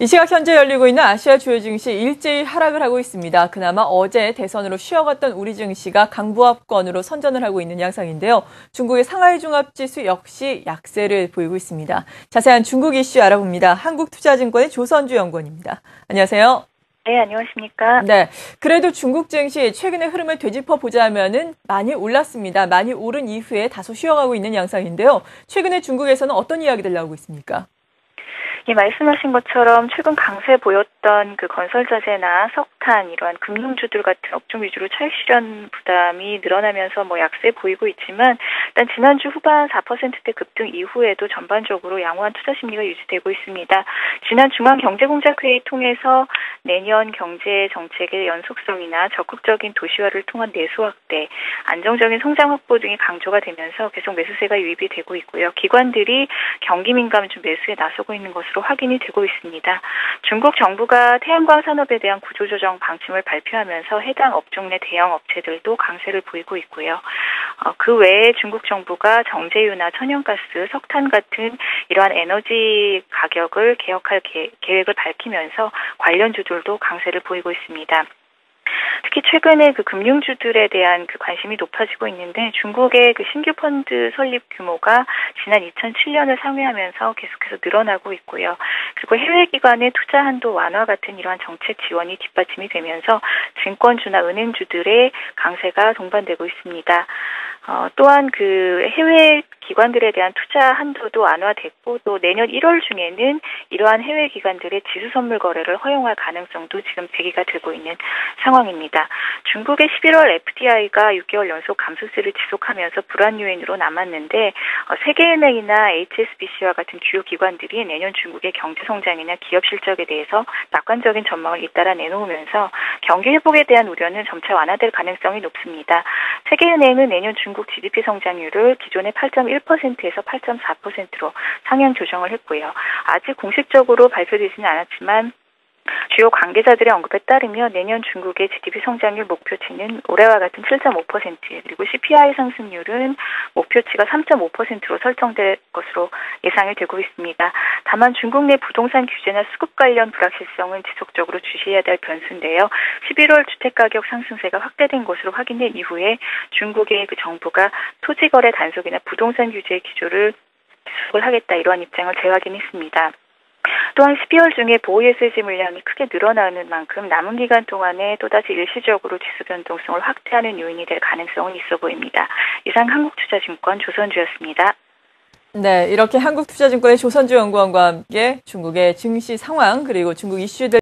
이 시각 현재 열리고 있는 아시아 주요 증시 일제히 하락을 하고 있습니다. 그나마 어제 대선으로 쉬어갔던 우리 증시가 강보합권으로 선전을 하고 있는 양상인데요. 중국의 상하이 종합지수 역시 약세를 보이고 있습니다. 자세한 중국 이슈 알아봅니다. 한국투자증권의 조선주 연구원입니다. 안녕하세요. 네, 안녕하십니까. 네, 그래도 중국 증시 최근의 흐름을 되짚어 보자면은 많이 올랐습니다. 많이 오른 이후에 다소 쉬어가고 있는 양상인데요. 최근에 중국에서는 어떤 이야기들 나오고 있습니까? 예, 말씀하신 것처럼 최근 강세 보였던 그 건설자재나 석탄 이러한 금융주들 같은 업종 위주로 차익 실현 부담이 늘어나면서 약세 보이고 있지만 일단 지난주 후반 4%대 급등 이후에도 전반적으로 양호한 투자 심리가 유지되고 있습니다. 지난 중앙경제공작회의 통해서 내년 경제 정책의 연속성이나 적극적인 도시화를 통한 내수 확대, 안정적인 성장 확보 등이 강조가 되면서 계속 매수세가 유입이 되고 있고요. 기관들이 경기 민감주 매수에 나서고 있는 것으로 확인이 되고 있습니다. 중국 정부가 태양광 산업에 대한 구조조정 방침을 발표하면서 해당 업종 내 대형 업체들도 강세를 보이고 있고요. 그 외에 중국 정부가 정제유나 천연가스, 석탄 같은 이러한 에너지 가격을 개혁할 계획을 밝히면서 관련주들도 강세를 보이고 있습니다. 특히 최근에 그 금융주들에 대한 그 관심이 높아지고 있는데 중국의 그 신규 펀드 설립 규모가 지난 2007년을 상회하면서 계속해서 늘어나고 있고요. 그리고 해외 기관의 투자 한도 완화 같은 이러한 정책 지원이 뒷받침이 되면서 증권주나 은행주들의 강세가 동반되고 있습니다. 또한 그 해외 기관들에 대한 투자 한도도 완화됐고 또 내년 1월 중에는 이러한 해외 기관들의 지수 선물 거래를 허용할 가능성도 지금 제기가 되고 있는 상황입니다. 중국의 11월 FDI가 6개월 연속 감소세를 지속하면서 불안 요인으로 남았는데 세계은행이나 HSBC와 같은 주요 기관들이 내년 중국의 경제 성장이나 기업 실적에 대해서 낙관적인 전망을 잇따라 내놓으면서 경기 회복에 대한 우려는 점차 완화될 가능성이 높습니다. 세계은행은 내년 중국 GDP 성장률을 기존의 8.1%에서 8.4%로 상향 조정을 했고요. 아직 공식적으로 발표되지는 않았지만 주요 관계자들의 언급에 따르면 내년 중국의 GDP 성장률 목표치는 올해와 같은 7.5% 그리고 CPI 상승률은 목표치가 3.5%로 설정될 것으로 예상이 되고 있습니다. 다만 중국 내 부동산 규제나 수급 관련 불확실성은 지속적으로 주시해야 될 변수인데요. 11월 주택가격 상승세가 확대된 것으로 확인된 이후에 중국의 그 정부가 토지거래 단속이나 부동산 규제 기조를 지속을 하겠다 이러한 입장을 재확인했습니다. 또한 12월 중에 보호예술지 물량이 크게 늘어나는 만큼 남은 기간 동안에 또다시 일시적으로 지수 변동성을 확대하는 요인이 될 가능성은 있어 보입니다. 이상 한국투자증권 조선주였습니다. 네, 이렇게 한국투자증권의 조선주 연구원과 함께 중국의 증시 상황 그리고 중국 이슈들